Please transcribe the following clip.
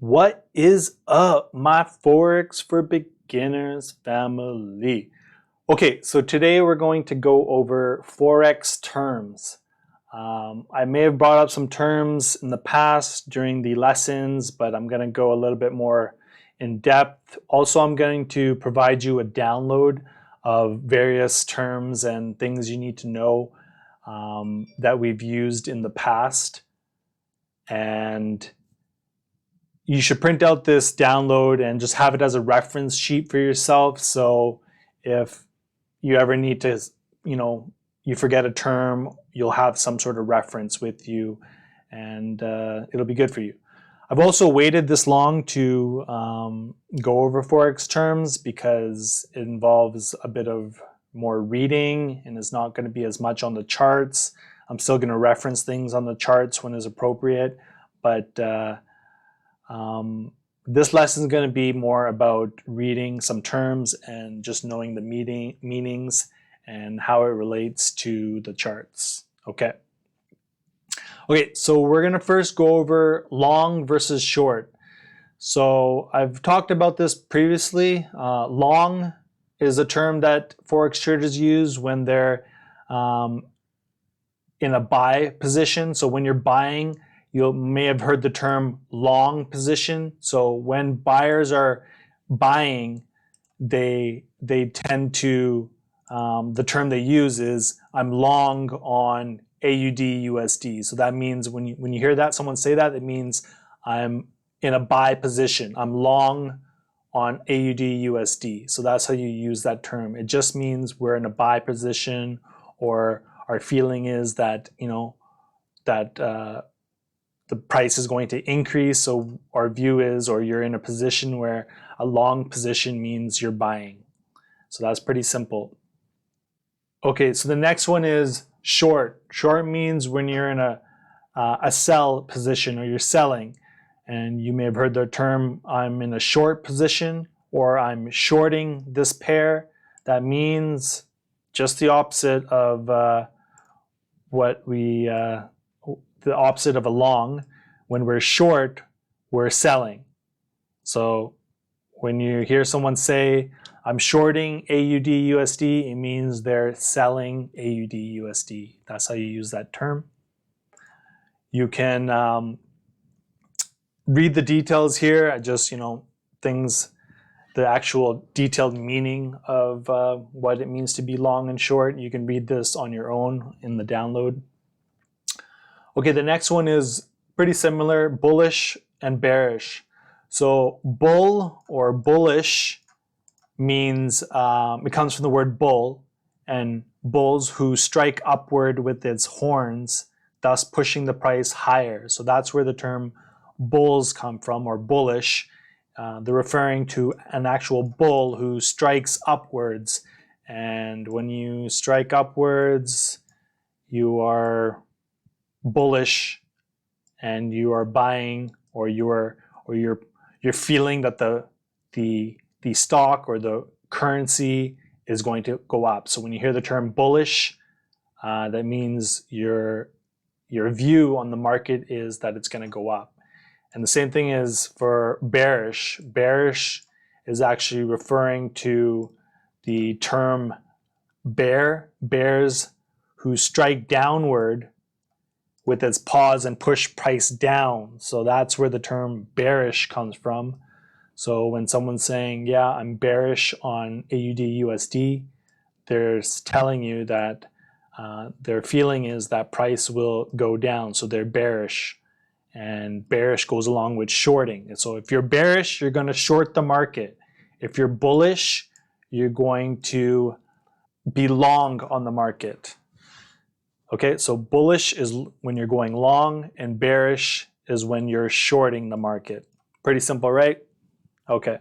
What is up, my Forex for Beginners family? Okay, so today we're going to go over Forex terms. I may have brought up some terms in the past during the lessons, but I'm going to go a little bit more in depth. Also, I'm going to provide you a download of various terms and things you need to know that we've used in the past. And you should print out this download and just have it as a reference sheet for yourself. So if you ever need to, you forget a term, you'll have some sort of reference with you, and it'll be good for you. I've also waited this long to go over Forex terms because it involves a bit of more reading and is not going to be as much on the charts. I'm still going to reference things on the charts when it's appropriate, but this lesson is going to be more about reading some terms and just knowing the meanings and how it relates to the charts. Okay, so we're going to first go over long versus short. So I've talked about this previously. Long is a term that Forex traders use when they're in a buy position. So when you're buying, you may have heard the term long position. So when buyers are buying, they tend to, the term they use is, I'm long on AUD USD. So that means when you hear that, someone say that, it means I'm in a buy position. I'm long on AUD USD. So that's how you use that term. It just means we're in a buy position, or our feeling is that, the price is going to increase. So our view is, or you're in a position where a long position means you're buying. So that's pretty simple. Okay, so the next one is short. Short means when you're in a sell position, or you're selling. And you may have heard the term, I'm in a short position, or I'm shorting this pair. That means just the opposite of the opposite of a long. When we're short, we're selling. So when you hear someone say, I'm shorting AUD USD, it means they're selling AUD USD. That's how you use that term. You can read the details here, just, things, the actual detailed meaning of what it means to be long and short. You can read this on your own in the download. Okay, the next one is pretty similar, bullish and bearish. So bull or bullish means, it comes from the word bull, and bulls who strike upward with its horns, thus pushing the price higher. So that's where the term bulls come from, or bullish. They're referring to an actual bull who strikes upwards. And when you strike upwards, you are bullish, and you are buying, or you're feeling that the stock or the currency is going to go up. So when you hear the term bullish, that means your view on the market is that it's going to go up. And the same thing is for bearish. Bearish is actually referring to the term bears who strike downward with its pause and push price down. So that's where the term bearish comes from. So when someone's saying, yeah, I'm bearish on AUD USD, they're telling you that their feeling is that price will go down. So they're bearish. And bearish goes along with shorting. And so if you're bearish, you're going to short the market. If you're bullish, you're going to be long on the market. Okay, so bullish is when you're going long, and bearish is when you're shorting the market. Pretty simple, right? Okay.